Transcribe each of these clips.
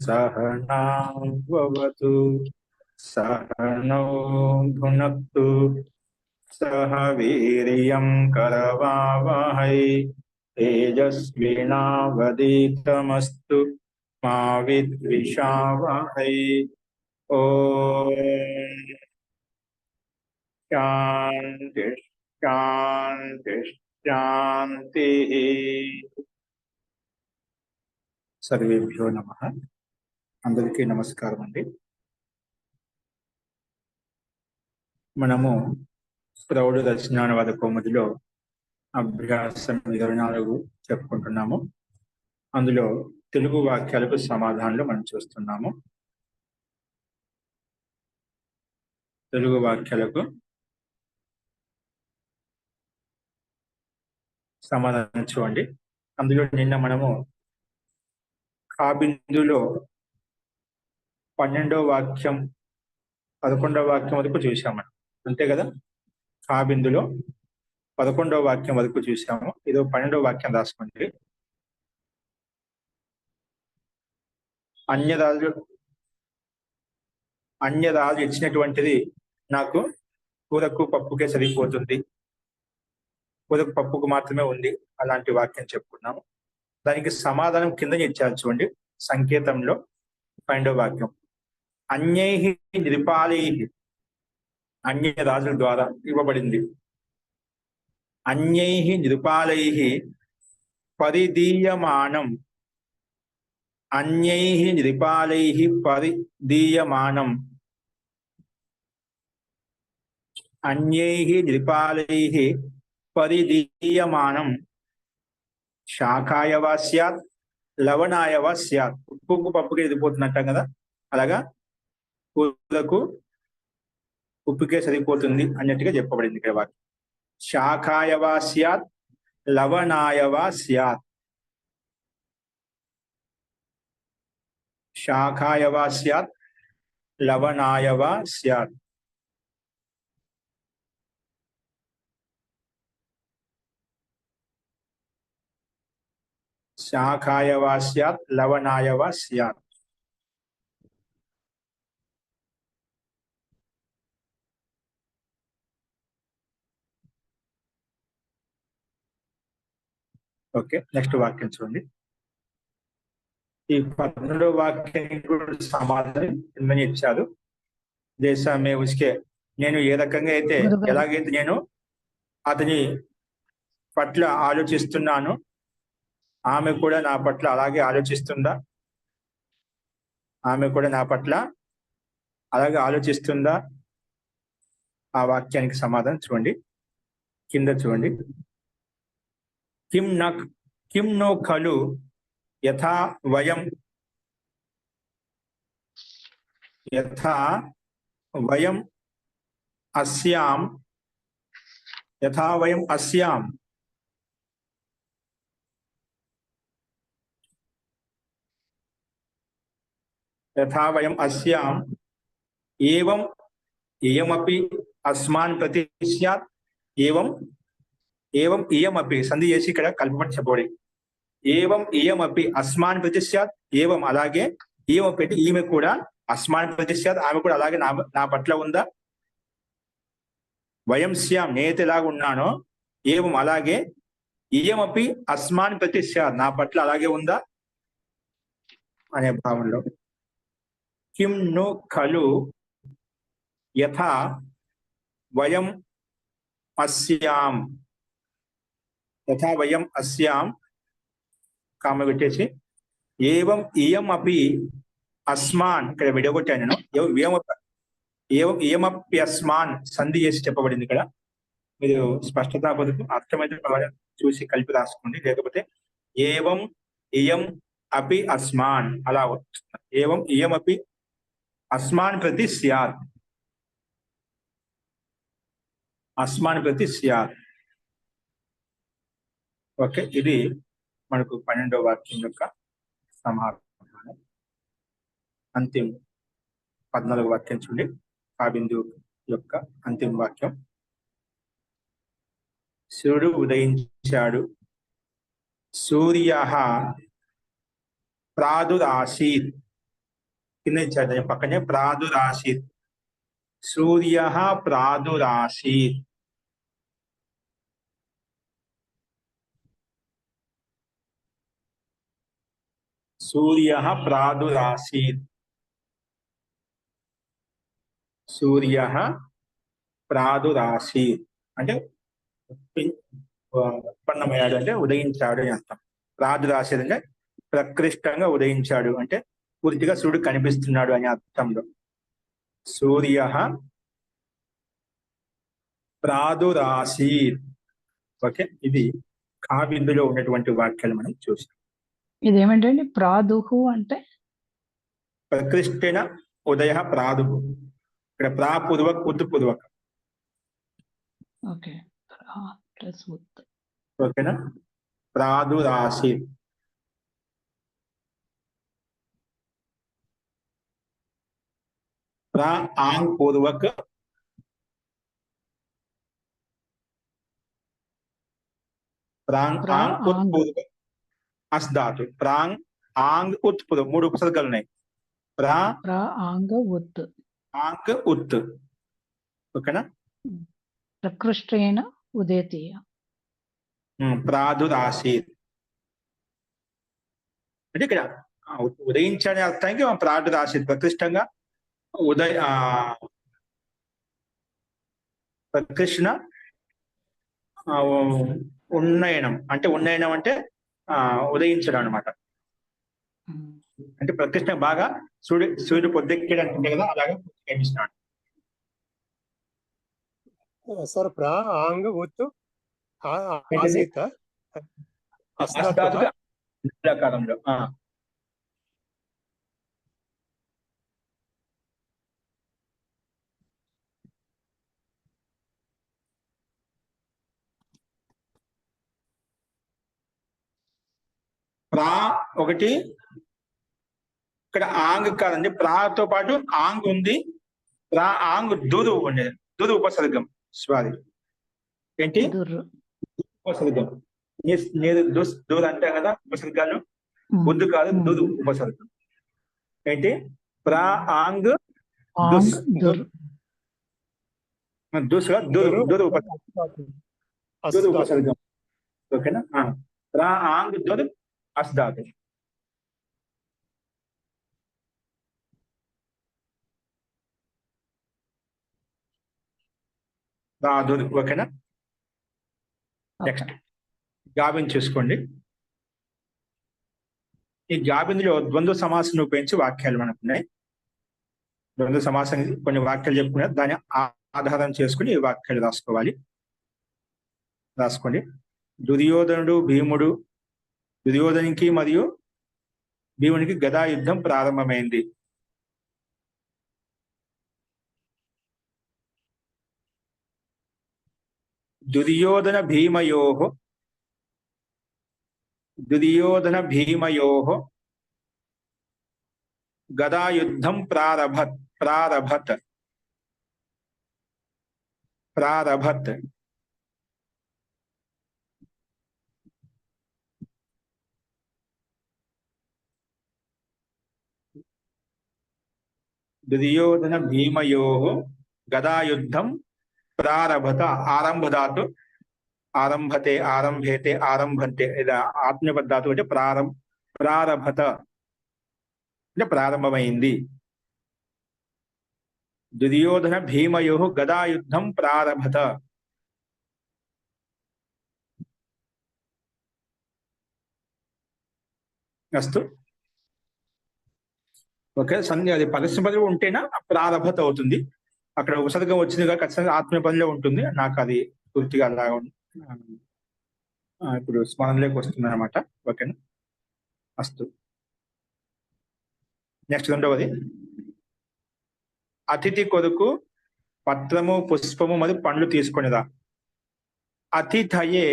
सहनां भवतु सहनौ भुनक्तु सह वीर्यं करवावहै तेजस्विनावधीतमस्तु मा विद्विषावहै। ॐ शान्ति शान्ति शान्तिः। सर्वेभ्यो नमः। అందరికీ నమస్కారం అండి. మనము ప్రౌఢ దర్శనానువాద కౌముదిలో అభ్యాసం 24 చెప్పుకుంటున్నాము. అందులో తెలుగు వాక్యాలకు సమాధానాలు మనం చూస్తున్నాము. తెలుగు వాక్యాలకు సమాధానం చూడండి. అందులో నిన్న మనము కాబిందులో 12వ వాక్యం 11వ వాక్యం వరకు చూసాము. అంతే కదా? కాబిందులో 11వ వాక్యం వరకు చూసాము. ఇదో 12వ వాక్యం రాసుకోండి. అన్యదాలు ఇచ్చినటువంటిది నాకు కూరకు పప్పుకే సరిపోతుంది, కూరకు పప్పుకు మాత్రమే ఉంది, అలాంటి వాక్యం చెప్పుకున్నాము. దానికి సమాధానం కింద ఇచ్చారు చూడండి. సంకేతంలో 12వ వాక్యం అన్యై నిరుపాలై, అన్య రాజుల ద్వారా ఇవ్వబడింది. అన్యై నిరుపాలై పరిదీయమానం, అన్యై నిరుపాలై పరిదీయమానం, అన్యై నిరుపాలై పరిదీయమానం శాఖాయవా స్యాత్ లవణాయవా స్యాత్. ఉప్పుకు పప్పుకి ఎదిపోతున్నట్టాం కదా, అలాగా కూరకు ఉప్పుకే సరిపోతుంది అన్నట్టుగా చెప్పబడింది ఇక్కడ వాక్యం. శాఖాయవా స్యాత్ లవణాయవా స్యాత్, శాఖాయవా స్యాత్ లవణాయవా స్యాత్. శాఖాయవా స్యాత్ లవణాయవా స్యాత్. ఓకే, నెక్స్ట్ వాక్యం చూడండి. ఈ 12వ వాక్యానికి కూడా సమాధానం కింద ఇచ్చారు. దేశమే ఉస్కే, నేను ఏ రకంగా అయితే ఎలాగైతే నేను అతని పట్ల ఆలోచిస్తున్నాను, ఆమె కూడా నా పట్ల అలాగే ఆలోచిస్తుందా? ఆమె కూడా నా పట్ల అలాగే ఆలోచిస్తుందా? ఆ వాక్యానికి సమాధానం చూడండి, కింద చూడండి. కిం నో ఖలు యథా వయం అస్యాం ఏవం ఇయమపి అస్మాన్ ప్రతి స్యాత్. ఏవం ఇయమపి సంధి చేసి ఇక్కడ కల్పమని చెప్పబడి, ఏవం ఇయమపి అస్మాన్ ప్రతి స్యాత్, ఏవం అలాగే, ఇయమపి ఈమె కూడా, అస్మాన్ ప్రతి స్యాత్ ఆమె కూడా అలాగే నా పట్ల ఉందా? వయం స్యాం నేనైతే ఎలాగ ఉన్నానో, ఏవం అలాగే, ఇయమపి అస్మాన్ ప్రతి స్యాత్ నా పట్ల అలాగే ఉందా అనే భావంలో. కిం ను ఖలు యథా వయం అస్యాం, యథా వయం అస్యాం కామ పెట్టేసి ఏవం ఇయం అపి అస్మాన్, ఇక్కడ విడగొట్టాను నేను. ఏవం ఇయమప్యస్మాన్ సంధి చేసి చెప్పబడింది ఇక్కడ. మీరు స్పష్టత కొరకు అర్థమైతే చూసి కలిపి రాసుకోండి, లేకపోతే ఏవం ఇయం అపి అస్మాన్ అలా వస్తుంది. ఏవం ఇయమపి అస్మాన్ ప్రతి స్యాత్, అస్మాన్ ప్రతి స్యాత్. ఓకే, ఇది మనకు 12వ వాక్యం యొక్క సమాధానం. అంతిమ 14వ వాక్యం చూడండి. ఆ బిందువు యొక్క అంతిమ వాక్యం. సూర్యుడు ఉదయించాడు, సూర్య ప్రాదురాసీత్, కింద ఇచ్చాడు పక్కనే ప్రాదురాసీత్, సూర్య ప్రాదురాసీత్. సూర్య ప్రాదురాసీత్, సూర్య ప్రాదురాసీత్ అంటే ఉత్పన్నమయ్యాడు అంటే ఉదయించాడు అని అర్థం. ప్రాదురాసీత్ అంటే ప్రకృష్టంగా ఉదయించాడు అంటే పూర్తిగా సూర్యుడు కనిపిస్తున్నాడు అనే అర్థంలో. సూర్య ప్రాదురాసీత్. ఓకే, ఇది కా బిందులో ఉన్నటువంటి వాక్యాలు మనం చూస్తాం. ఇదేమిటండి ప్రాదుహు అంటే? ప్రకృష్టేన ఉదయ ప్రాదుహు. ఇక్కడ ప్రాపూర్వక్ ఉత్పూర్వక. ఓకే, ఓకేనా? ప్రాదురాసీత్. ప్రా ఆంగ్ పూర్వక్, ప్రాంగ్ ఆంగ్ ఉత్పూర్వక్ అస్ధాతు. ప్రాంగ్ ఆంగ్ ఉత్పూర్వక్ 3 ఉపసర్గలు ఉన్నాయి. ప్రా ఆంగ్ ఉత్, ఆంగ్ ఉత్. ఓకేనా? ప్రకృష్టేన ఉదేతీయ. ప్రాదురాసీత్ అంటే ఇక్కడ ఉదయించనే అర్థానికి ప్రాదురాసీత్ ప్రకృష్టంగా ప్రకృష్ణ ఉన్నయనం అంటే ఉదయించడం అనమాట. అంటే ప్రకృష్ణ బాగా సూర్యుడు పొద్దెక్కాడు అంటుంటే కదా, అలాగే కనిపిస్తున్నాడు. సార్ ప్రా ఆంగ్ ఉత్ ఆసీత కాలంలో ప్రా ఒకటి, ఇక్కడ ఆంగ్ కాదండి, ప్రాతో పాటు ఆంగ్ ఉంది. ప్రా ఆంగ్ దురు ఉండేది, దురు ఉపసర్గం. స్వాది ఏంటి ఉపసర్గం? నేను దూర్ అంటాం కదా ఉపసర్గాలు, బుద్ధు కాదు, దురు ఉపసర్గం. ఏంటి? ప్రా ఆంగ్ దుస్, దుస్ దురు ఉపసర్గం. ఓకేనా? ప్రా ఆంగ్ దుర్ అస్ధాతు. ఓకేనా? నెక్స్ట్ గాబిందు చూసుకోండి. ఈ గాబిందులో ద్వంద్వ సమాసం ఉపయోగించి వాక్యాలు మనకున్నాయి. ద్వంద్వ సమాసం కొన్ని వాక్యాలు చెప్పుకున్నారు, దాన్ని ఆధారం చేసుకుని ఈ వాక్యాలు రాసుకోండి. దుర్యోధనుడు భీముడు, దుర్యోధనికి మరియు భీమునికి గదా యుద్ధం ప్రారంభమైంది. దుర్యోధన భీమయోః గదా యుద్ధం ప్రారభత్. దుర్యోధన భీమయోః గదా యుద్ధం ప్రారభత. ఆరంభధాతు ఆరంభతే, ఆరంభేతే, ఆరంభంతే. ఇది ఆత్మీయపద్ధాతు అంటే ప్రారభత అంటే ప్రారంభమైంది. దుర్యోధన భీమయోః గదా యుద్ధం ప్రారభత. అస్తు. ఓకే, అది పరిస్థితి ఉంటేనా ప్రారభత అవుతుంది. అక్కడ ఉపసర్గం వచ్చింది కదా, ఖచ్చితంగా ఆత్మీయ పనిలో ఉంటుంది. నాకు అది పూర్తిగా అలా ఇప్పుడు స్మరణలోకి వస్తుంది అనమాట. ఓకేనా? అస్తు. నెక్స్ట్ రెండవది అతిథి కొరకు పత్రము పుష్పము మరియు పండ్లు తీసుకొనిరా. అతిథయే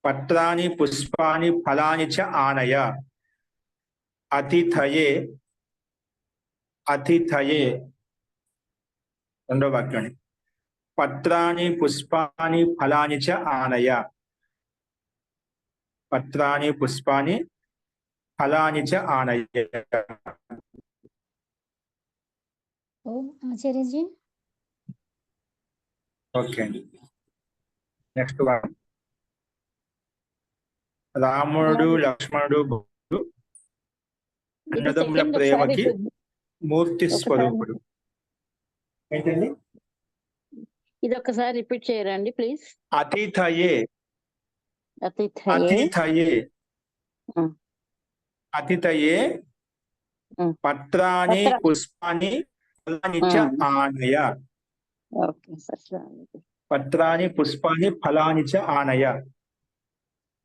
పత్రాని పుష్పాని ఫలాని చ ఆనయ. అతిథయే రెండో వాక్యాన్ని పత్రాని పుష్పాని ఫలాని చ ఆనయ. పత్రాని పుష్పాని ఫలాని చ ఆనయ. ఓం ఆచార్యజీ. ఓకే అండి. నెక్స్ట్ రాముడు లక్ష్మణుడు అన్నదమ్ముల ప్రేమకి మూర్తి స్వరూపుడు. ఏంటండి? ఇది ఒకసారి రిపీట్ చేయరండి ప్లీజ్. అతిథయే పత్రాని పుష్పాని ఫలాని చ ఆనయ. పత్రాని పుష్పాని ఫలాని చ ఆనయ.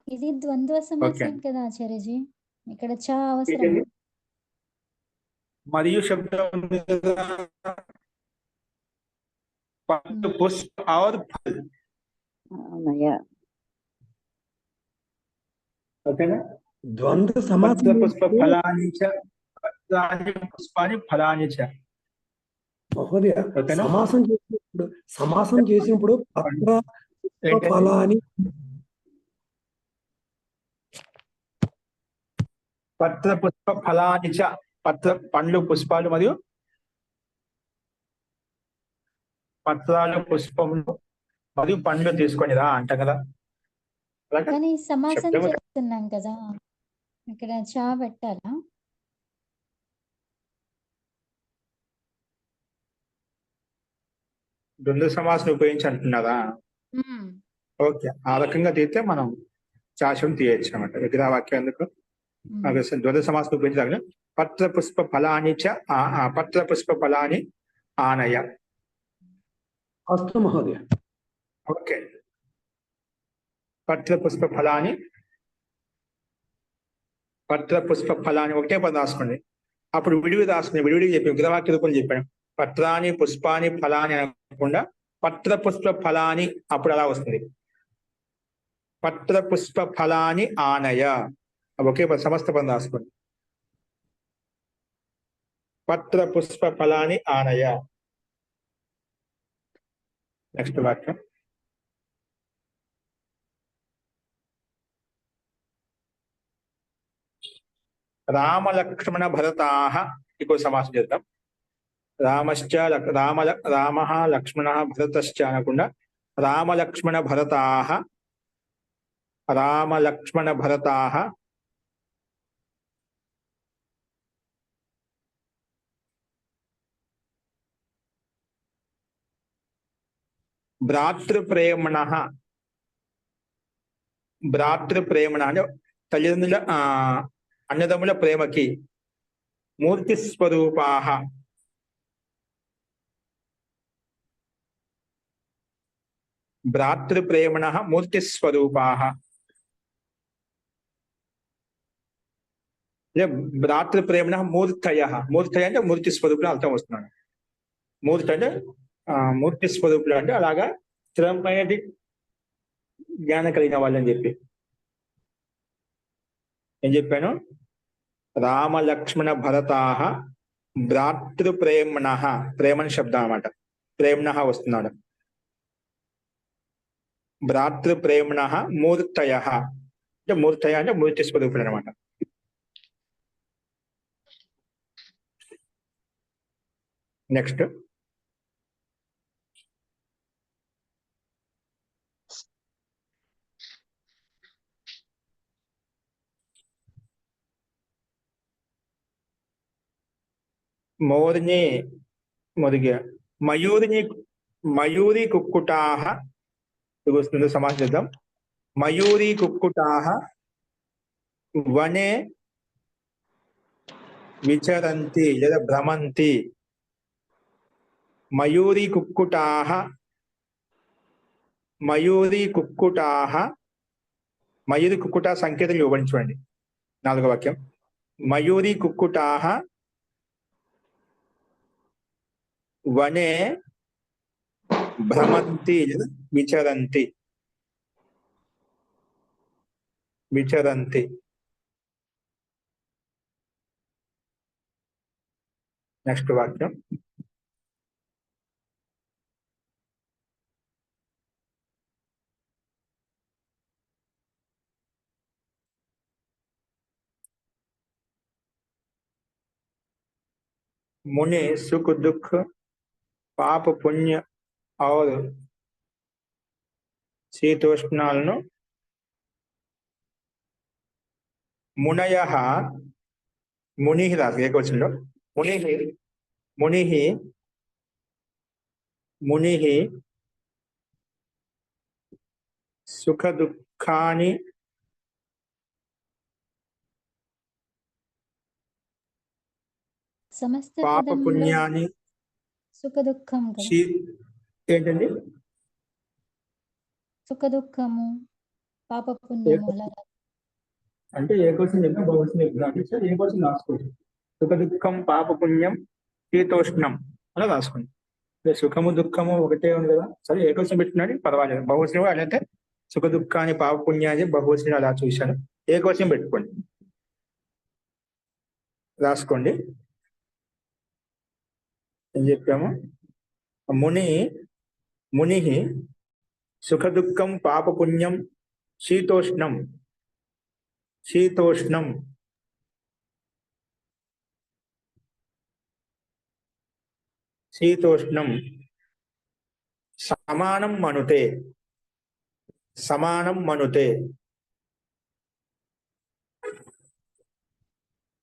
ఇది ద్వంద్వ సమాసం కదా ఆచార్యజీ, ఇక్కడ చ అవసరం. మరియు శబ్దం పుష్ప और फल. ఓకేనా? ద్వంద్వ సమాసం పుష్ప ఫలాని చ పత్రాని పుష్పాని ఫలాని చ. మహోదయ, సమాసం చేసినప్పుడు పత్ర ఫలాని పత్ర పుష్ప ఫలాని చ. పత్ర పండ్లు పుష్పాలు మరియు పత్రాలు పుష్పములు మరియు పండ్లు తీసుకొనిరా అంటాం కదా. కానీ సమాసం చేస్తున్నాం కదా, ఇక్కడ చా పెట్టాలా? ద్వంద్వ సమాసం ఉపయోగించి అంటున్నారా? ఓకే, ఆ రకంగా తీస్తే మనం శాశ్వతం తీయచ్చు అనమాట. విగ్రహవాక్యం ఎందుకు ద్వంద్వ సమాసం ఉపయోగించాలి. పత్ర పుష్ప ఫలాని చ పత్ర పుష్ప ఫలాని ఆనయ. అస్తు మహోదయ. ఓకే, పత్ర పుష్ప ఫలాని ఒకటే పదం రాసుకోండి. అప్పుడు విడివి రాసుకుని విడివిడిగా చెప్పి విగ్రహవాక్య రూపంలో చెప్పాను. పత్రాని పుష్పాని ఫలాని అనకుండా పత్ర పుష్ప ఫలాని, అప్పుడు అలా వస్తుంది. పత్ర పుష్ప ఫలాని ఆనయ ఒకే సమస్త పదం రాసుకోండి. పత్ర పుష్ప ఫలాని ఆనయ. నెక్స్ట్ వాక్యం రామ లక్ష్మణ భరతాః. ఇంకో సమాసం చేద్దాం. రామశ్చ రామ లక్ష్మణ భరతశ్చ అనకుండా రామ లక్ష్మణ భరతాః. రామ లక్ష్మణ భరతాః భ్రాతృప్రేమణ. అంటే తల్లిదండ్రుల అన్నదమ్ముల ప్రేమకి మూర్తి స్వరూపాః. భ్రాతృప్రేమణ మూర్తి స్వరూపాః. భ్రాతృప్రేమణ మూర్తయ. మూర్తయ అంటే మూర్తి స్వరూపులు అర్థం వస్తున్నాడు. మూర్తి అంటే మూర్తి స్వరూపులు అంటే అలాగా స్థిరమైనది జ్ఞానం కలిగిన వాళ్ళని చెప్పి ఏం చెప్పాను? రామ లక్ష్మణ భరతాః భ్రాతృప్రేమణ. ప్రేమణ శబ్దం అన్నమాట. ప్రేమణ వస్తున్నాడు. భ్రాతృప్రేమణ మూర్తయ అంటే మూర్తయ అంటే మూర్తి స్వరూపులు అనమాట. నెక్స్ట్ మోర్ని మొదగ మయూరి కుక్కుటాః. వస్తుంది సమాసం చేద్దాం. మయూరి కుక్కుటాః వనే విచరంతి లేదా భ్రమంతి. మయూరి కుక్కుటాః మయూరి కుక్కుట సంకేతం ఇవ్వండి. చూడండి 4వ వాక్యం. మయూరి కుక్కుటాః వనే భ్రమంతి విచరంతి. విచరంతి. నెక్స్ట్ వాక్యం. मुनि सुख दुख पाप पुण्य और शीतोष्णाలను మునయః ముని రాదు ఏకవచనంలో ముని ముని ముని సుఖ దుఃఖాని సమస్త పాప పదంలో పుణ్యాని సుఖ దుఃఖం కదా, ఏంటండి సుఖ దుఃఖము పాప పుణ్యము అలా రాదు. అంటే ఏకవచనం చెప్పిన బహువచనం చెప్పిన అంటే సార్ ఏకవచనం రాసుకోండి. సుఖ దుఃఖం పాప పుణ్యం శీతోష్ణం అలా రాసుకోండి. సుఖము దుఃఖము ఒకటే ఉంది కదా, సరే ఏకవచనం పెట్టినాడు పర్వాలేదు. బహువచనం అలాగే సుఖ దుఃఖాన్ని పాప పుణ్యాన్ని బహువచనం అలా చూశాను. ఏకవచనం పెట్టుకోండి, రాసుకోండి. ఏం చెప్పాము? ముని ముని సుఖ దుఃఖం పాప పుణ్యం శీతోష్ణం శీతోష్ణం శీతోష్ణం సమానం మనుతే. సమానం మనుతే.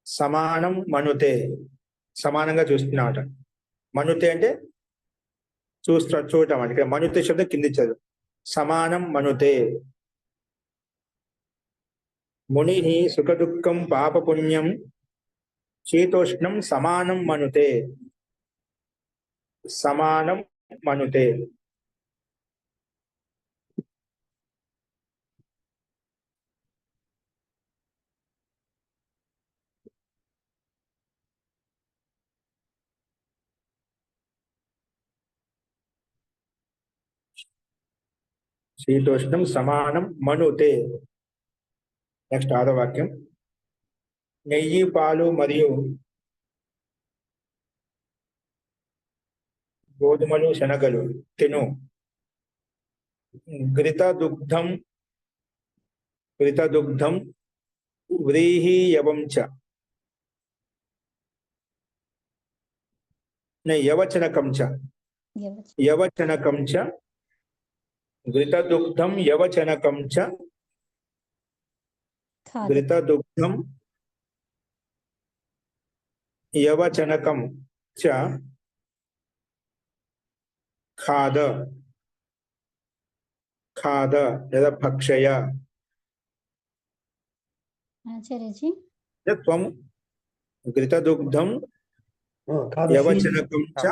సమానం మనుతే. సమానంగా చూస్తున్నాట. మనుతే అంటే చూడటం అంటే మనుతే శబ్దం కింద ఇచ్చారు. సమానం మనుతే. ముని సుఖ దుఃఖం పాప పుణ్యం శీతోష్ణం సమానం మనుతే. సమానం మనుతే. శీతోష్ణం సమానం మనుతే. నెక్స్ట్ 6వ వాక్యం. నెయ్యి పాలు మరియు గోధుమలు శనగలు తిను. ఘృత దుగ్ధం వ్రీహీయవం చ. యవచనకం చ. యవచనకం చ. ఘృత దుగ్ధం యవచనకం చ. ఘృత దుగ్ధం యవచనకం చ ఖాద. ఖాద లేదా భక్షయ. ఆచార్యజీ త్వం ఘృత దుగ్ధం యవచనకం చ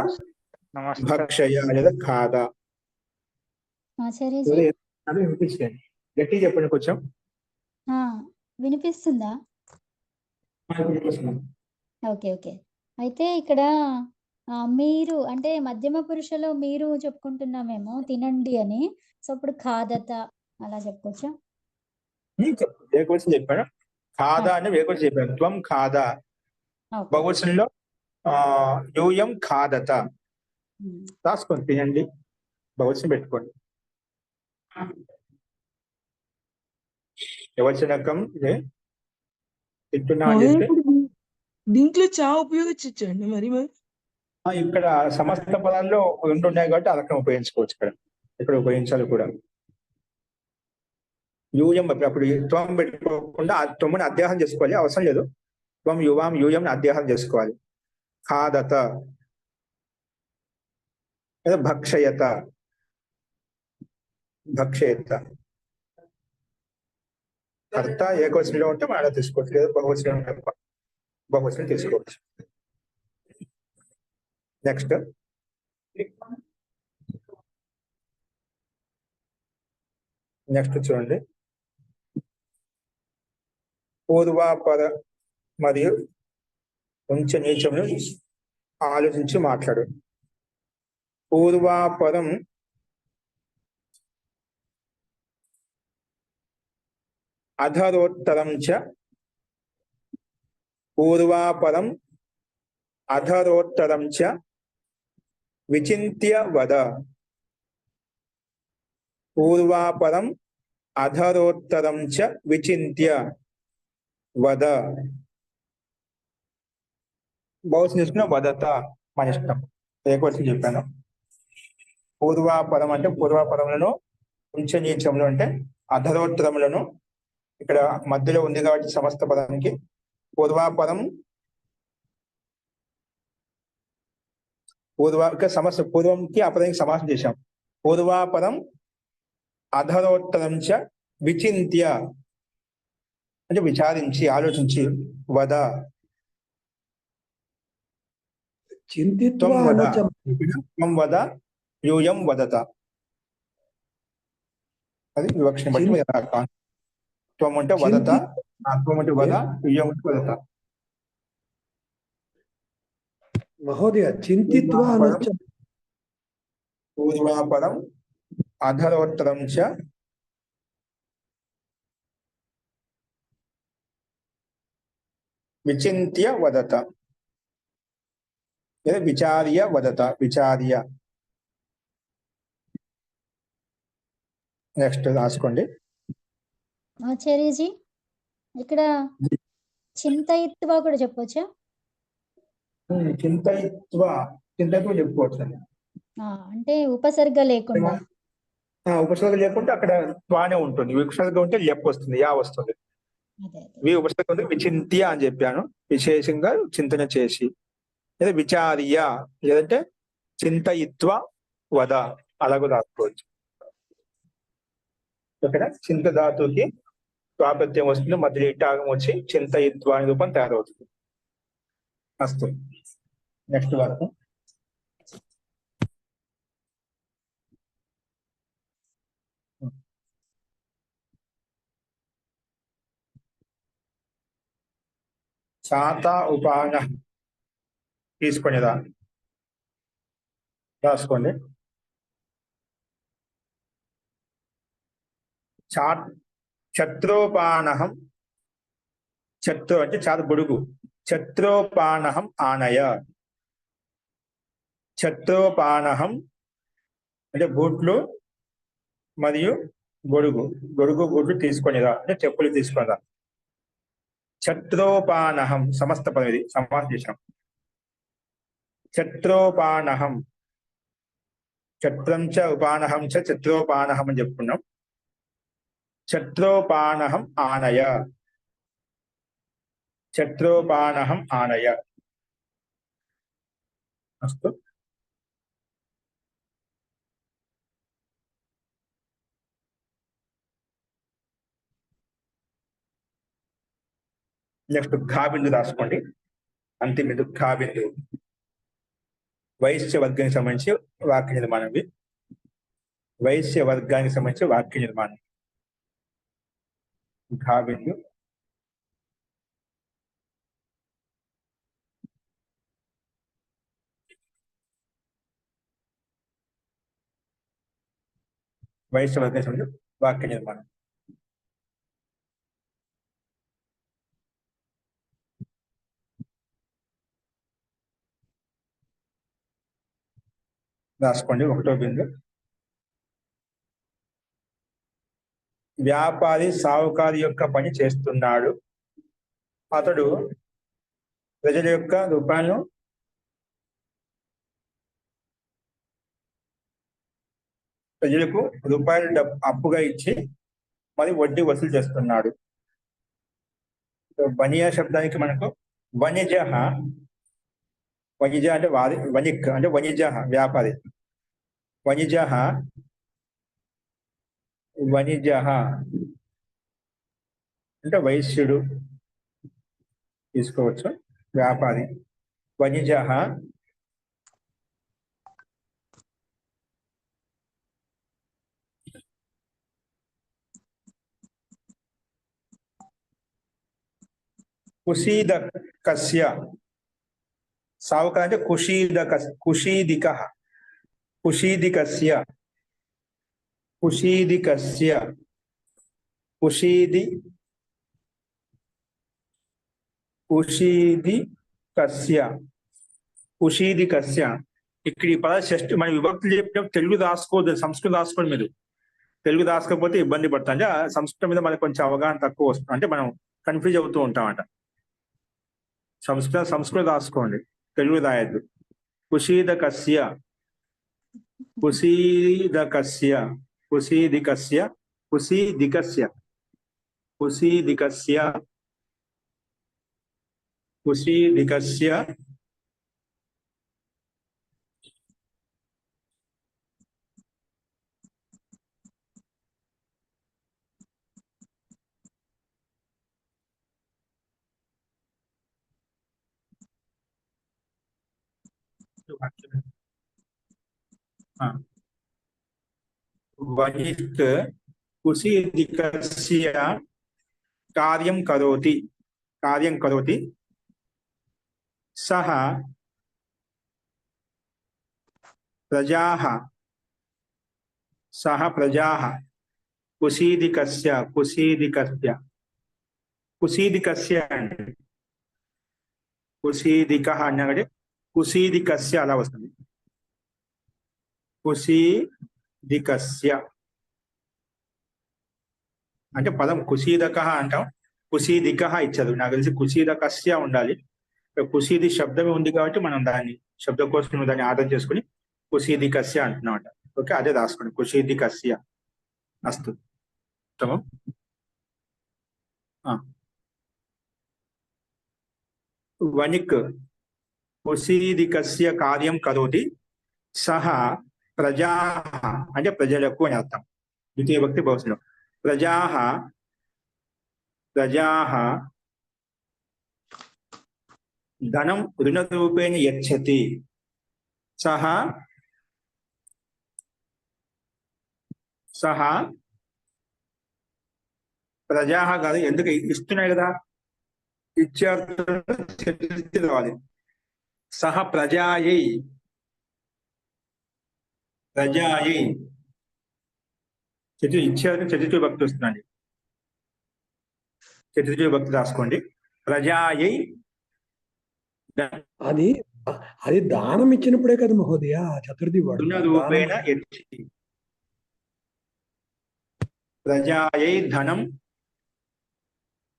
భక్షయ లేదా ఖాద. ఆచార్యజీ అది వినిపించండి, గట్టిగా చెప్పండి కొంచెం. వినిపిస్తుందా? Okay okay. అయితే ఇక్కడ మీరు అంటే మధ్యమ పురుషలో మీరు చెప్పుకుంటున్నామేమో తినండి అని. సో ఇప్పుడు ఖాదత అలా చెప్పుకోవచ్చా? ఏకవచనం చెప్పాను. ఖాదా అని ఏకవచనం చెప్పాను. త్వం ఖాదా. బహువచనంలో యూయం ఖాదత. రాసుకోండి, తినండి, బహువచనం పెట్టుకోండి. యవచనకం తింటున్నా అని చెప్తే దీంట్లో చా ఉపయోగించండి మరి ఇక్కడ సమస్త పదాల్లో 2 ఉన్నాయి కాబట్టి అలకం ఉపయోగించుకోవచ్చు. ఇక్కడ ఉపయోగించాలి కూడా. యూయం అప్పుడు త్వం పెట్టుకోకుండా త్వముని అధ్యాహం చేసుకోవాలి, అవసరం లేదు. త్వం యువాం యూయం అధ్యాహం చేసుకోవాలి. ఖాదత లేదా భక్షయత. భక్షయత. కర్త ఏకవచనంలో ఉంటే మనం తీసుకోవచ్చు, లేదా బహువచనం తీసుకోవచ్చు. నెక్స్ట్ చూడండి. పూర్వాపర మరియు కొంచెం నీచమును ఆలోచించి మాట్లాడు. పూర్వాపరం అధరోత్తరం చ పూర్వాపరం అధరోత్తరం చ విచింత్య వద. పూర్వాపరం అధరోత్తరం చ విచింత్య వద. బహుశా తీసుకున్న వదత మన ఇష్టం. ఏకవచనం చెప్పాను. పూర్వాపరం అంటే పూర్వాపరములను, ఉంచ నీచములు అంటే అధరోత్తరములను. ఇక్కడ మధ్యలో ఉంది కాబట్టి సమస్త పదానికి పూర్వాపరం సమస్య పూర్వంకి అపదానికి సమాసం చేశాం. పూర్వాపరం అధరోత్తరం చ విచింత్య అంటే విచారించి, ఆలోచించి, వద. చింతిత్వా త్వం వద, అనొచ్చా? త్వం వద, యూయం వదత. అది వివక్షను బట్టి మీరు రాస్తాం. త్వం అంటే వదత, త్వం అంటే వద, యూయం అంటే వదత. మహోదయ చింతిత్వా అనొచ్చా? పూర్వాపరం అధరోత్తరం చ విచింత్య వదత. లేదా విచార్య వదత, విచార్య. నెక్స్ట్ రాసుకోండి. ఆచార్యజీ ఇక్కడ చింతయిత్వా కూడా చెప్పొచ్చా? చింతయిత్వ చెప్పుకోవచ్చు. అంటే ఉపసర్గ లేకుండా. ఉపసర్గ లేకుంటే అక్కడ త్వానే ఉంటుంది. ఉపసర్గ ఉంటే లెప్ వస్తుంది, యా వస్తుంది. అదే వి ఉపసర్గ ఉంటే విచింత్య అని చెప్పాను. విశేషంగా చింతన చేసి, లేదా విచార్య, లేదంటే చింతయిత్వ వద, అలాగూ రాసుకోవచ్చు. ఇక్కడ చింత ధాతుకి ప్రాప్త్యం వస్తుంది, మధ్య ఇటాగం వచ్చి చింతయిత్వ అనే రూపం తయారవుతుంది. అస్తు. నెక్స్ట్ వాక్యం. చాత ఉపాన తీసుకునేదా రాసుకోండి. ఛత్రోపానహం, ఛత్రో అంటే చాలా గొడుగు. ఛత్రోపానహం ఆనయ. ఛత్రోపానహం అంటే బూట్లు మరియు గొడుగు. గొడుగు బూట్లు తీసుకొనిరా అంటే చెప్పులు తీసుకొనిరా. ఛత్రోపానహం సమస్త పదం, ఇది సమాసం చేశాం. ఛత్రోపానహం, ఛత్రం చ ఉపానహం చ ఛత్రోపానహం అని చెప్పుకున్నాం. ఛత్రోపానహం ఆనయ, ఛత్రోపానహం ఆనయ. అస్తు. నెక్స్ట్ ఘాబిందు రాసుకోండి. అంతిమ బిందు ఘాబిందు. వైశ్య వర్గానికి సంబంధించి వాక్య నిర్మాణం. వైశ్య వర్గానికి సంబంధించి వాక్య నిర్మాణం. ఘాబిందు. వైశ్య వర్గానికి సంబంధించి వాక్య నిర్మాణం. రాసుకోండి. ఒకటో బిందు. వ్యాపారి సావుకారి యొక్క పని చేస్తున్నాడు. అతడు ప్రజల యొక్క రూపాయలను ప్రజలకు రూపాయలు అప్పుగా ఇచ్చి మరి వడ్డీ వసూలు చేస్తున్నాడు. వనియా శబ్దానికి మనకు వనిజ, వనిజ అంటే వారి, వనిక్ అంటే వనిజ వ్యాపారి. వనిజ, వనిజ అంటే వైశ్యుడు తీసుకోవచ్చు, వ్యాపారి. వనిజ కుషీదకస్య. సావుకారి అంటే కుషీదిక. కుషీదికస్య కుషీదికస్య కుషీది కుషీదికస్య కుషీదికస్య. ఇక్కడ ఈ పద షష్ఠి మన విభక్తులు చెప్పినప్పుడు తెలుగు రాసుకోవద్దు, సంస్కృతం రాసుకోండి. మీరు తెలుగు రాసుకోకపోతే ఇబ్బంది పడతాం. అంటే సంస్కృతం మీద మనకు కొంచెం అవగాహన తక్కువ వస్తుంది, అంటే మనం కన్ఫ్యూజ్ అవుతూ ఉంటామంట. సంస్కృతం రాసుకోండి, తెలుగు రాయద్దు. కుషీదకస్య కుషీదకస్య కుషీదికస్య కుషీదికస్య కుషీదికస్య కుషీదికస్య వనిక్ కుషీదికస్య కార్యం కరోతి సహ ప్రజాః కుషీదికస్య అంటే కుషీదికః అన్నది కుషీదికస్య అలా వస్తుంది. కుషీదికస్య అంటే పదం కుషీదకః అంటాం, కుషీదికః ఇచ్చారు. నాకు తెలిసి కుషీదకస్య ఉండాలి. కుషీది శబ్దమే ఉంది కాబట్టి మనం దాన్ని శబ్దకోశంలో దాన్ని ఆర్డర్ చేసుకుని కుషీదికస్య అంటున్నామట. ఓకే, అదే రాసుకోండి, కుషీదికస్య. అస్తు ఉత్తమం. వనిక్ కుషీదికస్య కార్యం కరోతి సహ ప్రజాః అంటే ప్రజలకు అని అర్థం. ద్వితీయ భక్తి బహుశలో ప్రజాః ధనం రుణరూపేణ యచ్చతి సహ ప్రజాః కాదు, ఎందుకు ఇస్తున్నాయి కదా, ఇచ్చారు రావాలి. సహ ప్రజాయై ఇచ్చారు చతుర్థి భక్తి వస్తుందండి. చతుర్థి భక్తి రాసుకోండి. ప్రజాయై అది దానం ఇచ్చినప్పుడే కదా మహోదయ చతుర్థి వాడు. రూపేణ యచ్చతి ప్రజాయై ధనం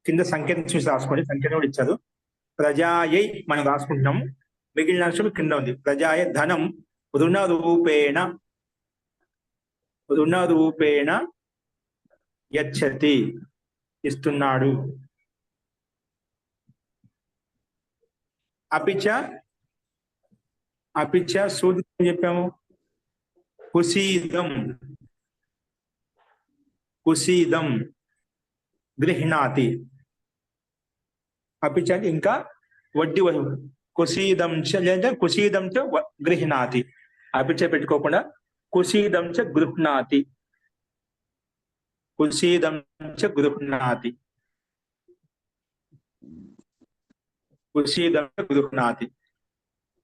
కింద సంఖ్యను చూసి రాసుకోండి. సంఖ్యను కూడా ఇచ్చారు. ప్రజాయై మనం రాసుకుంటున్నాం, మిగిలిన అంశం కింద ఉంది. ప్రజాయై ధనం రుణరూపేణ యచ్చతి ఇస్తున్నాడు. అపిచ సూత్రం చెప్పాము. కుషీదం గృహ్ణాతి. అపిచ ఇంకా వడ్డీ కుషీదం లేదా కుషీదం చ గృహ్ణాతి. అపిచ పెట్టుకోకుండా కుషీదం చ గృహ్ణాతి.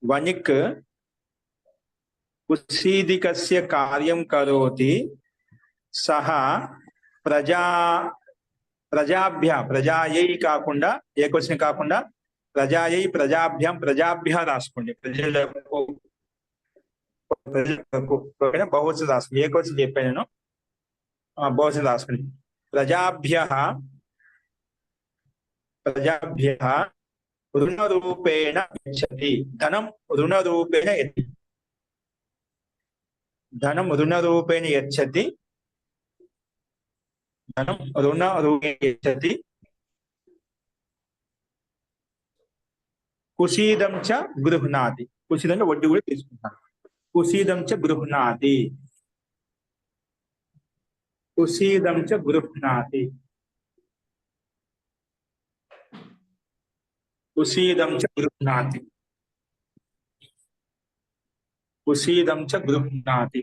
వనిక్ కుషీదికస్య కార్యం కరోతి సహ ప్రజాయై కాకుండా ఏకవచనం కాకుండా ప్రజాయై ప్రజాభ్య రాసుకోండి. ప్రజలకు బహువచనం రాసుకోండి. ఏకవచనం చెప్పాను నేను, బహువచనం రాసుకోండి. ప్రజాభ్య రుణరూపేణ యచ్చతి. ధనం రుణరూపేణ యచ్చతి. కుషీదం చ గృహ్ణాతి. కుషీదంలో వడ్డీ కూడా తీసుకుంటాను. కుషీదం చ గృహ్ణాతి. కుషీదం చ గృహ్ణాతి. కుషీదం చ గృహ్ణాతి. కుషీదం చ గృహ్ణాతి.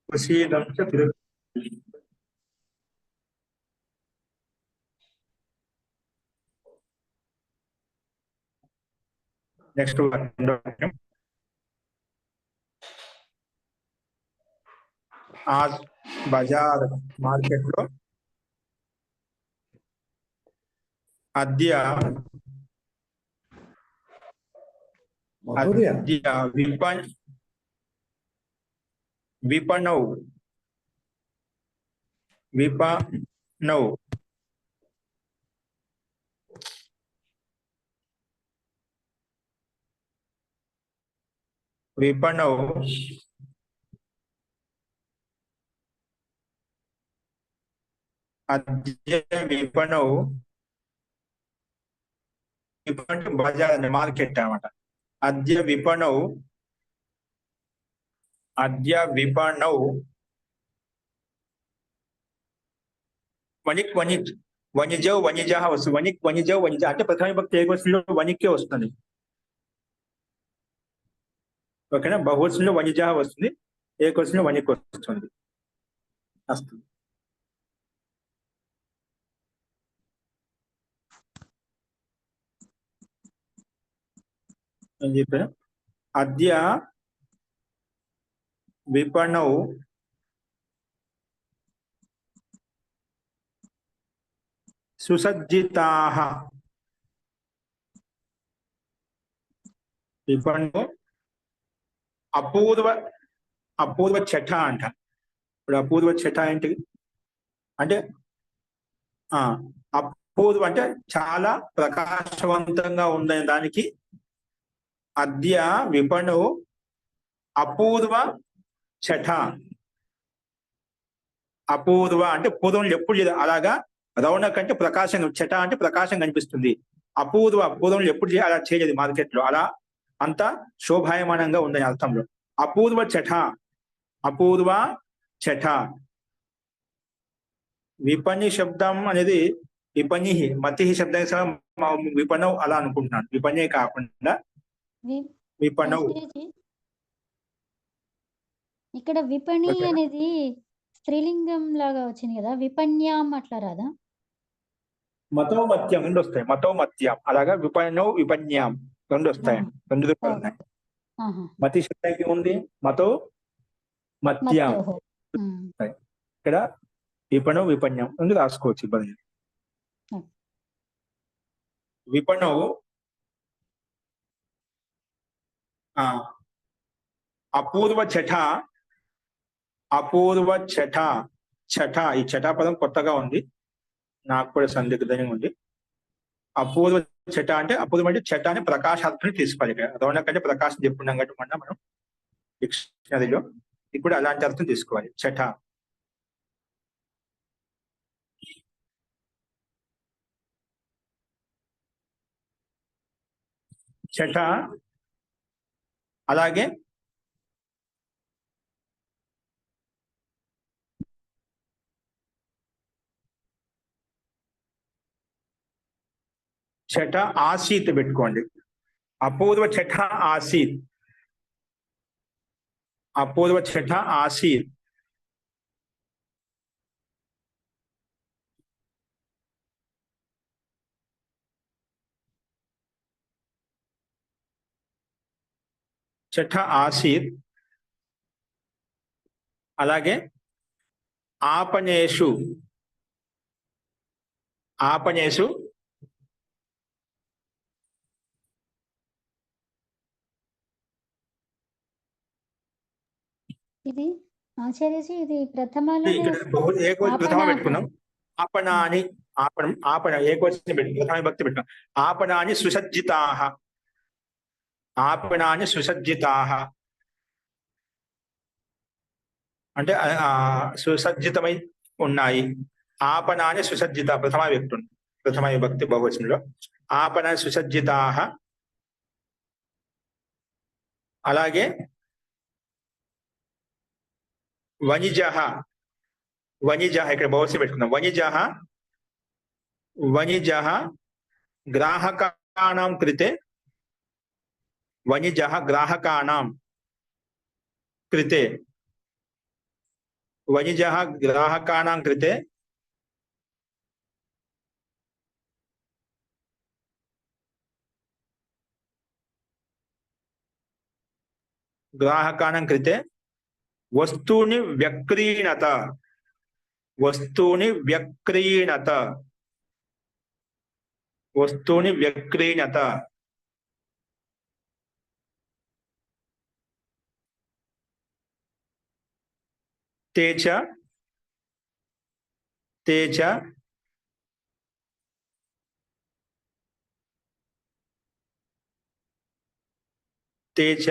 కుషీదం చ గృహ్ణాతి. నెక్స్ట్ రెండో వాక్యం. आज బజార్ మార్కెట్ లో అద్య మహోదయ విపణౌ అద్య విపణౌ బజార్ అంటే మార్కెట్ అన్నమాట. అద్య విపణౌ వణిక్ వణిజౌ వణిజః వస్తుంది. వణిజౌ వణిజ అంటే ప్రథమ విభక్తి ఏకవచనంలో వణిక్కే వస్తుంది. ఓకేనా, బహువచనంలో వణిజః వస్తుంది, ఏకవచనంలో వణిక్ వస్తుంది. వస్తుంది. ఏం చెప్పాను? అద్య విపణౌ సుసజ్జితాః. విపణౌ అపూర్వ ఛట అంట. ఇప్పుడు అపూర్వ ఛట ఏంటి అంటే అపూర్వ అంటే చాలా ప్రకాశవంతంగా ఉందనే దానికి అద్య విపణౌ అపూర్వ ఛట. అపూర్వ అంటే పూర్వం ఎప్పుడు లేదు, అలాగా రౌనక్ అంటే ప్రకాశం, ఛట అంటే ప్రకాశం కనిపిస్తుంది. పూర్వం ఎప్పుడు అలా చేయలేదు మార్కెట్ లో, అలా అంత శోభాయమానంగా ఉందని అర్థంలో. అపూర్వ ఛట. విపణి శబ్దం అనేది విపణి మతి శబ్దం విపణౌ అలా అనుకుంటున్నాను. విపణి కాకుండా విపణౌ. ఇక్కడ విపణి అనేది స్త్రీలింగం లాగా వచ్చింది కదా, విపణ్యాం అట్లా రాదా? మతోమత్యం రెండు వస్తాయి. మతోమత్యం అలాగా విపణౌ విపణ్యాం రెండు వస్తాయి. రెండు రూపాయలు ఉన్నాయి. మతి శబ్దానికి ఉంది మతో మత్యాం. ఇక్కడ విపణౌ విపణ్యం రెండు రాసుకోవచ్చు ఇబ్బంది. విపణౌ అపూర్వ ఛట. ఈ ఛట పదం కొత్తగా ఉంది, నాకు కూడా సందిగ్ధంగా ఉంది. అపూర్వ ఛట అంటే అపూర్వం అంటే ఛట అని ప్రకాశాత్మని తీసుకోవాలి. ఇక్కడ రౌనక్ అంటే ప్రకాశం చెప్పుకున్నాం కాబట్టి మనం డిక్షనరీలో ఇప్పుడు అలాంటి అర్థం తీసుకోవాలి. ఛట అలాగే ఛట ఆసీత్ పెట్టుకోండి. అపూర్వ ఛట ఆసీత్. ఛట ఆసీత్. అలాగే ఆపనేషు. ఇది ఆచార్యజీ ఇది ప్రథమాలోనే ప్రథమ పెట్టుకున్నాం. ఆపణాని ఆపణ ఏకవచనం పెట్టి ప్రథమ విభక్తి పెట్టాం. ఆపణాని సుసజ్జితాః అంటే సుసజ్జితమై ఉన్నాయి. ఆపణాని సుసజ్జిత ప్రథమ విభక్తి బహువచనంలో. ఆపణాని సుసజ్జితాః. అలాగే వణిజః ఇక్కడ బహువచనం పెట్టుకుందాం. వణిజః గ్రాహకానాం కృతే. గ్రాహకానాం కృతే గ్రాహకానం కృతే వస్తూని వ్యక్రీణత వస్తూని వ్యక్రీణత వస్తూని వ్యక్రీణత తేచ తేచ తేచ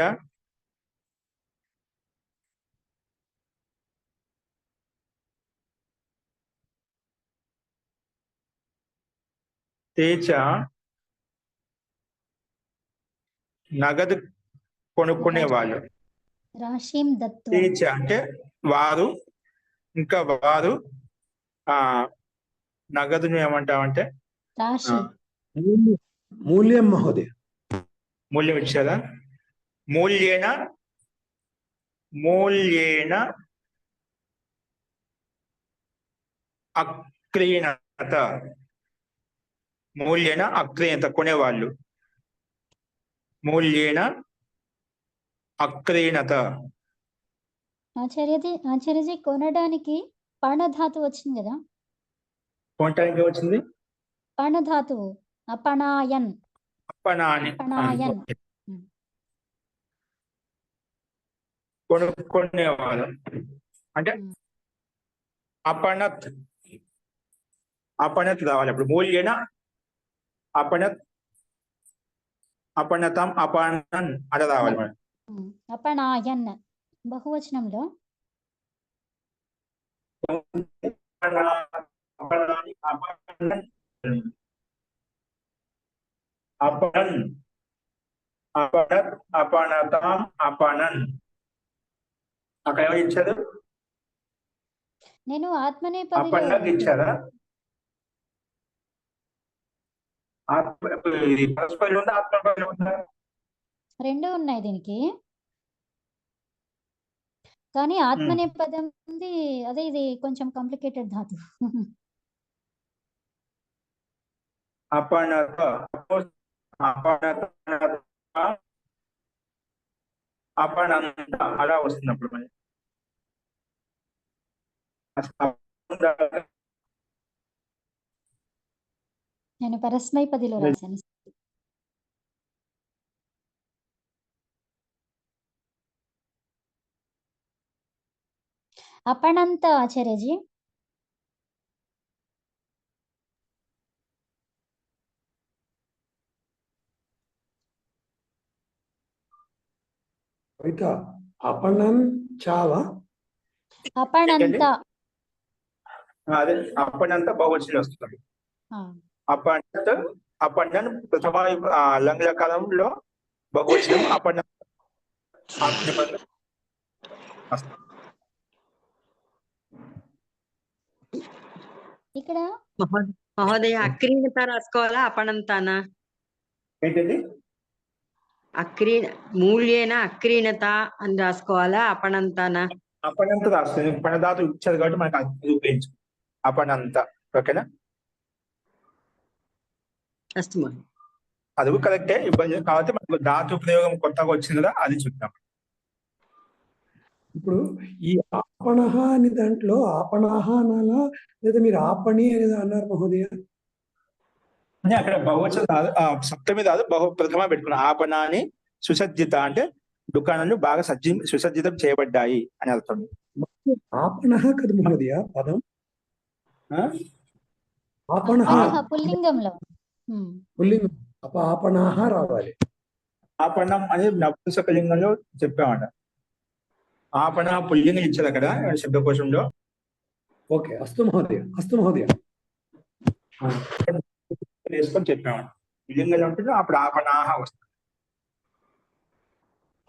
తేచ నగదు కొనుక్కునే వాళ్ళు. రాశిం దత్వా తేచ అంటే వారు, ఇంకా వారు నగదును ఏమంటామంటే రాశి మూల్యం మహోదయ. మూల్యం ఇచ్చారా? మూల్యేన మూల్యేన అక్రీణత మూల్యేన అక్రీణత కొనేవాళ్ళు. మూల్యేన అక్రీణత. ఆచార్యజీ కొనడానికి పణధాతు వచ్చింది కదా, కొనటానికి వచ్చింది పణధాతువు అపణాయన్ అప్పనాని. అపణాయన్. కొనుక్కునేవాళ్ళు అంటే అపణత్ అపణత్ రావాలి. అప్పుడు మూల్యేన అపణత్ అపణతం అపణన్ అలా రావాలి మనం. అపణాయన్ బహువచనంలో అపణాని అపణన్ అపణన్ అపణత్ అపణతాం అపణన్. అక్కడ ఏమో ఇచ్చారు? నేను ఆత్మనేపదిలో అపణక్ ఇచ్చారా? పరస్పరం ఉందా ఆత్మపదిలో ఉందా? రెండు ఉన్నాయి దీనికి, కానీ ఆత్మనేపదం ఉంది. అదే ఇది కొంచెం కాంప్లికేటెడ్ ధాతు. అపణత అపణత అపణంత అలా వస్తున్నప్పుడు మరి నేను పరస్మైపదిలో రాశాను. అపణంత ఆచార్యజీ. కవిత అపణన్ చావా? అపణంత అదే అపణంత బహువచనం వస్తుంది. అపణత్ అపణన్ ప్రథమ లంగ్లకాలంలో బహువచనం అపణ ఇక్కడ మహోదయ అక్రీణత రాసుకోవాలా అపణంతానా? ఏంటండి? మూల్యేన అక్రీణత అని రాసుకోవాలా అపణంతానా? అపణంత రాస్తుంది. పణధాతు ఇచ్చారు కాబట్టి మనకు అది ఉపయోగించు అపణంత. ఓకేనా? అస్తు మహోదయ. అది కరెక్టే. ఇబ్బంది కాబట్టి మనకు ధాతు ప్రయోగం కొత్తగా వచ్చింది కదా, అది చూద్దాం. ఇప్పుడు ఈ ఆపణః అనే దాంట్లో ఆపణః అనాలా లేదా మీరు ఆపణి అనేది అన్నారు మహోదయ? అంటే అక్కడ బహువచనం రాదు, సప్తమి రాదు, ప్రథమ పెట్టుకున్నాం. ఆపణాన్ని సుసజ్జిత అంటే దుకాణాలు బాగా సుసజ్జితం చేయబడ్డాయి అని అర్థం. ఆపణః కదా మహోదయ పదం? ఆపణః పుల్లింగంలో పుల్లింగం. ఆపణః రావాలి. ఆపణం అనేది నపుంసకలింగంలో చెప్పామట. ఆపణ పుల్లింగం ఇచ్చారు అక్కడ శబ్దకోశంలో. ఓకే, అస్తు మహోదయ, అస్తు మహోదయ. వేసుకొని చెప్పామట. పుల్లింగంలో ఉంటుంది, అప్పుడు ఆపణాహ వస్తుంది.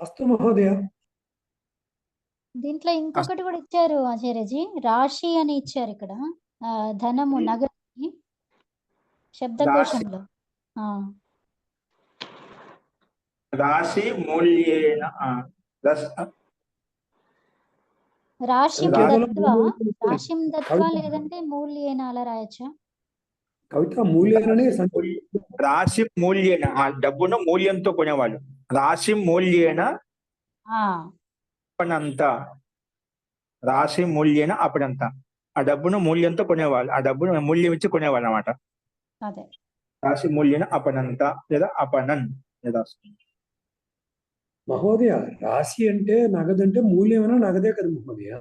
అస్తు మహోదయ. దీంట్లో ఇంకొకటి కూడా ఇచ్చారు ఆచార్యజీ, రాశి అని ఇచ్చారు ఇక్కడ. ధనము నగదు శబ్దకోశంలో. రాశి మూల్యేన రాశిం దత్వా లేదంటే మూల్యేన అలా రాయొచ్చా? కవిత మూల్యేననే రాశి మూల్యేన, ఆ డబ్బును మూల్యంతో కొనేవాళ్ళు. రాశి మూల్యేన ఆ అపనంత రాశి మూల్యేన అపనంత. ఆ డబ్బును మూల్యంతో కొనేవాళ్ళు, ఆ డబ్బును మూల్యం ఇచ్చి కొనేవాళ్ళు అన్నమాట. అదే రాశి మూల్యేన అపనంత లేదా అపనన్ లేదా మహోదయ, రాశి అంటే నగదు అంటే మూల్యమైనా నగదే కదా మహోదయ.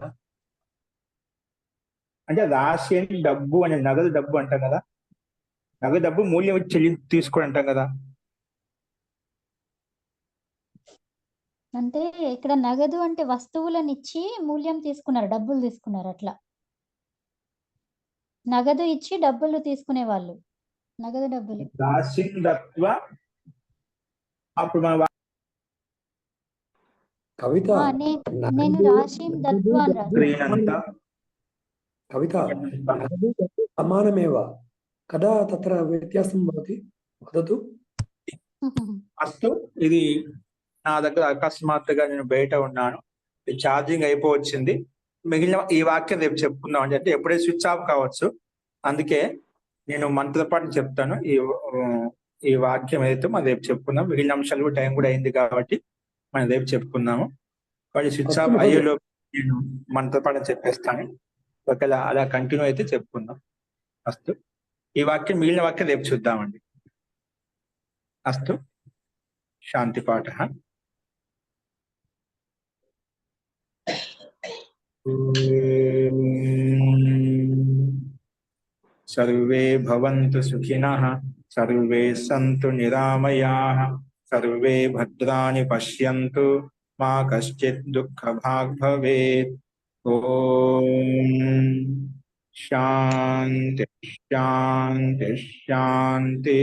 అంటే రాశి అంటే డబ్బు అనే నగదు డబ్బు అంటాం కదా, నగదు డబ్బు మూల్యం ఇచ్చి తీసుకోని అంటాం కదా. అంటే ఇక్కడ నగదు అంటే వస్తువులను ఇచ్చి మూల్యం తీసుకున్నారు, డబ్బులు తీసుకున్నారు అట్లా. నగదు ఇచ్చి డబ్బులు తీసుకునే వాళ్ళు, నగదు డబ్బులు. రాశి దత్వ అప్పుడు మన కవిత, నేను రాశిం దత్వా అని రాశాను. స్క్రీనంతా కవిత, నగదు డబ్బు సమానమేవ కదా తత్ర వ్యత్యాసం భవతి వదతు. అస్తు, ఇది నా దగ్గర అకస్మాత్తుగా నేను బయట ఉన్నాను, ఛార్జింగ్ అయిపోవచ్చింది. మిగిలిన ఈ వాక్యం రేపు చెప్పుకుందాం అని అంటే ఎప్పుడే స్విచ్ ఆఫ్ కావచ్చు, అందుకే నేను మనతో పాటు చెప్తాను. ఈ వాక్యం ఏదైతే మనం రేపు చెప్పుకుందాం. మిగిలిన అంశాలు టైం కూడా అయింది కాబట్టి మనం రేపు చెప్పుకుందాము. కాబట్టి స్విచ్ ఆఫ్ అయ్యేలోపు నేను మనతో పాటు చెప్పేస్తాను. ఒకవేళ అలా కంటిన్యూ అయితే చెప్పుకుందాం. అస్తు, ఈ వాక్యం మిగిలిన వాక్యం రేపు చూద్దామండి. అస్తు, శాంతి పాఠ. సర్వే భవంతు సుఖినః, సర్వే సంతు నిరామయాః, సర్వే భద్రాణి పశ్యంతు, మా కశ్చిత్ దుఃఖభాగ్ భవేత్. ఓం శాంతి శాంతి శాంతి.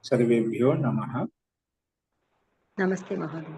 సర్వేభ్యో నమః. నమస్తే మహోదయ.